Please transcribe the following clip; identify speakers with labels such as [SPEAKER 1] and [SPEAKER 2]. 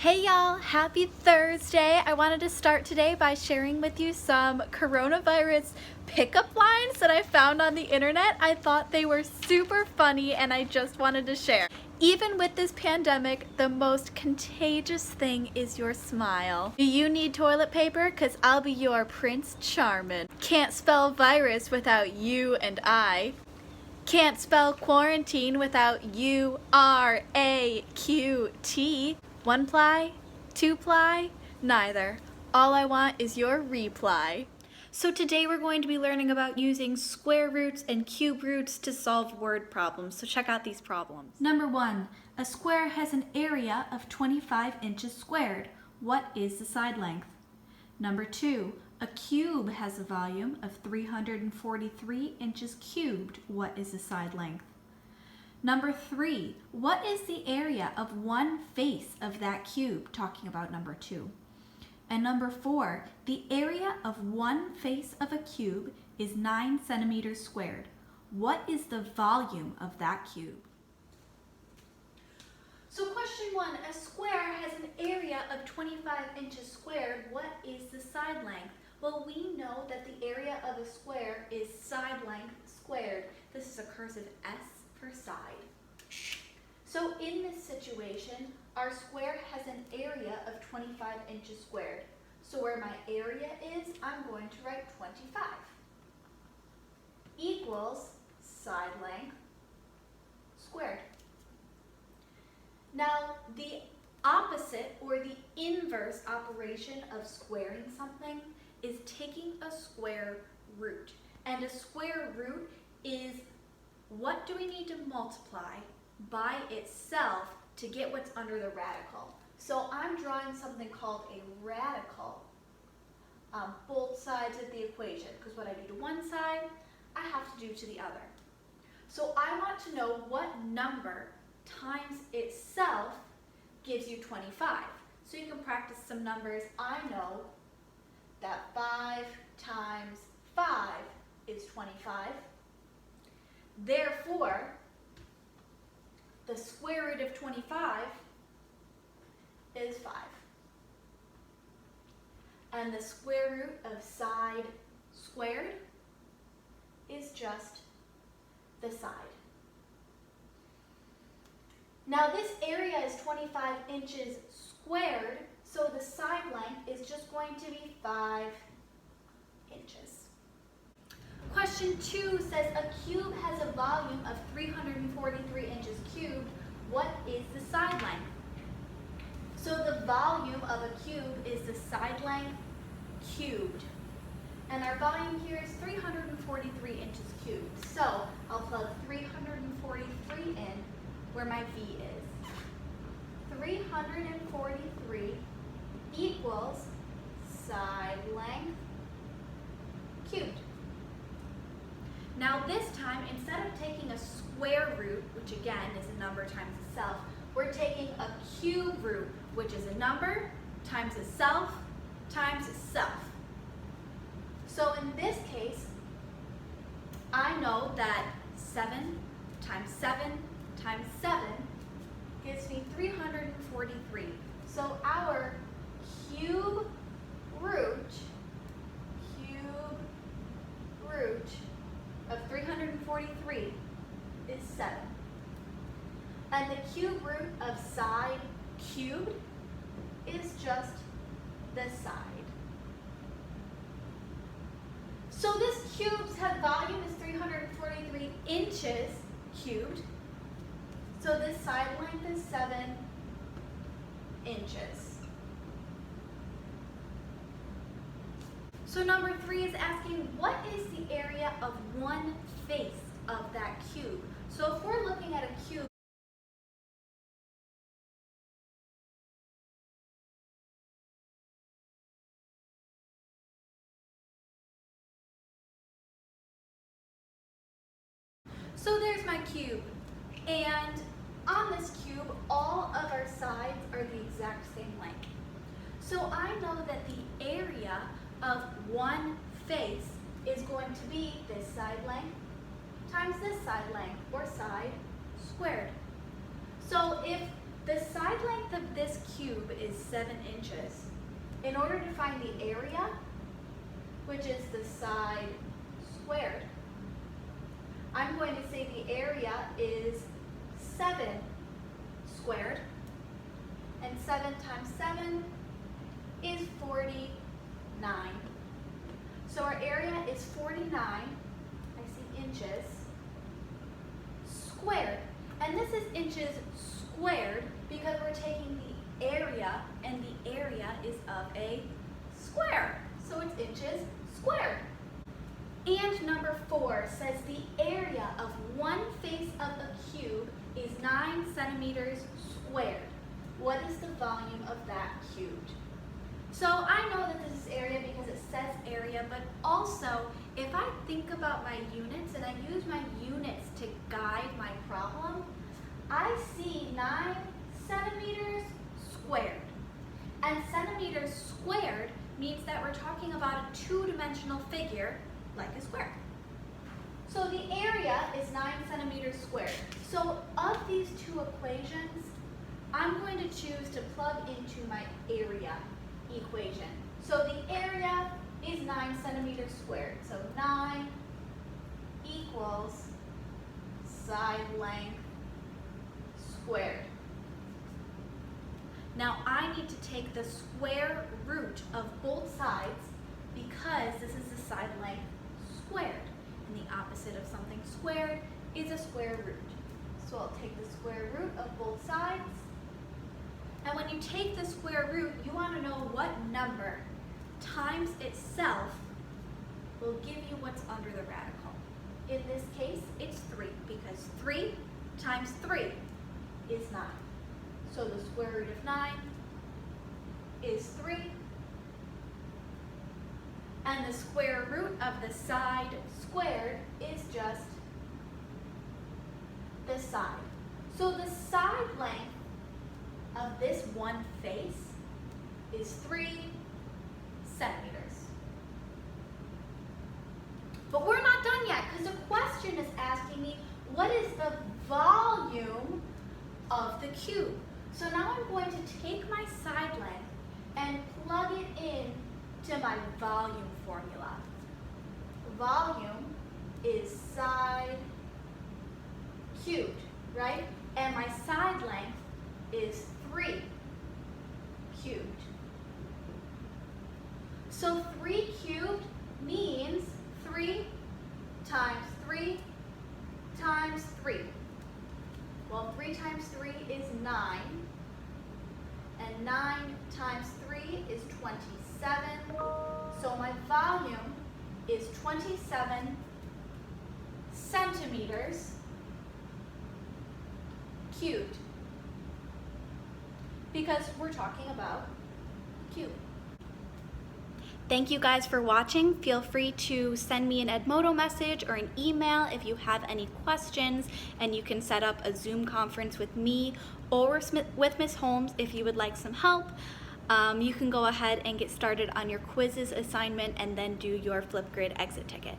[SPEAKER 1] Hey y'all, happy Thursday. I wanted to start today by sharing with you some coronavirus pickup lines that I found on the internet. I thought they were super funny and I just wanted to share. Even with this pandemic, the most contagious thing is your smile. Do you need toilet paper? Cause I'll be your Prince Charming. Can't spell virus without you and I. Can't spell quarantine without U-R-A-Q-T. One ply? Two ply? Neither. All I want is your reply. So today we're going to be learning about using square roots and cube roots to solve word problems. So check out these problems. Number 1. A square has an area of 25 inches squared. What is the side length? Number 2. A cube has a volume of 343 inches cubed. What is the side length? Number 3, what is the area of one face of that cube? Talking about number 2. And number 4, the area of one face of a cube is 9 centimeters squared. What is the volume of that cube? So question 1, a square has an area of 25 inches squared. What is the side length? Well, we know that the area of a square is side length squared. This is a cursive S for side. So in this situation, our square has an area of 25 inches squared. So where my area is, I'm going to write 25 equals side length squared. Now, the opposite or the inverse operation of squaring something is taking a square root. And a square root is what do we need to multiply by itself to get what's under the radical. So I'm drawing something called a radical on both sides of the equation, because what I do to one side, I have to do to the other. So I want to know what number times itself gives you 25. So you can practice some numbers. I know that 5 times 5 is 25. Therefore, the square root of 25 is 5. And the square root of side squared is just the side. Now this area is 25 inches squared, so the side length is just going to be 5 inches. Question 2 says a cube has a volume of 343 inches cubed. What is the side length? So the volume of a cube is the side length cubed. And our volume here is 343 inches cubed. So I'll plug 343 in where my V is. 343 equals side length cubed. Now this time, instead of taking a square root, which again is a number times itself, we're taking a cube root, which is a number times itself times itself. So in this case, I know that 7 times 7 times 7 gives me 343. So our cube root of 343 is 7. And the cube root of side cubed is just the side. So this cube's volume is 343 inches cubed. So this side length is 7 inches. So number 3 is asking what is the area of one face of that cube? So if we're looking at a cube, so there's my cube, and on this cube, all of our sides are the exact same length. So I know that the area of one face is going to be this side length times this side length, or side squared. So if the side length of this cube is 7 inches. In order to find the area, which is the side squared, I'm going to say the area is 7 squared, and 7 times 7 is 49. So our area is 49, I see inches, squared. And this is inches squared because we're taking the area, and the area is of a square. So it's inches squared. And number 4 says the area of one face of a cube is 9 centimeters squared. What is the volume of that cubed? So I know that this is area because it says area, but also if I think about my units and I use my units to guide my problem, I see 9 centimeters squared. And centimeters squared means that we're talking about a two-dimensional figure like a square. So the area is 9 centimeters squared. So of these two equations, I'm going to choose to plug into my area equation. So the area is 9 centimeters squared. So 9 equals side length squared. Now I need to take the square root of both sides because this is the side length squared. And the opposite of something squared is a square root. So I'll take the square root of both sides. And when you take the square root, you want to know what number times itself will give you what's under the radical. In this case, it's 3 because 3 times 3 is 9. So the square root of 9 is 3. And the square root of the side squared is just the side. So the side length of this one face is 3 centimeters. But we're not done yet because the question is asking me what is the volume of the cube. So now I'm going to take my side length and plug it in to my volume formula. Volume is side cubed, right? And my side length is 3 cubed. So 3 cubed means 3 times 3 times 3. Well, 3 times 3 is 9. And 9 times 3 is 27. So my volume is 27 centimeters cubed. Because we're talking about a cube. Thank you guys for watching. Feel free to send me an Edmodo message or an email if you have any questions, and you can set up a Zoom conference with me or with Ms. Holmes if you would like some help. You can go ahead and get started on your quizzes assignment and then do your Flipgrid exit ticket.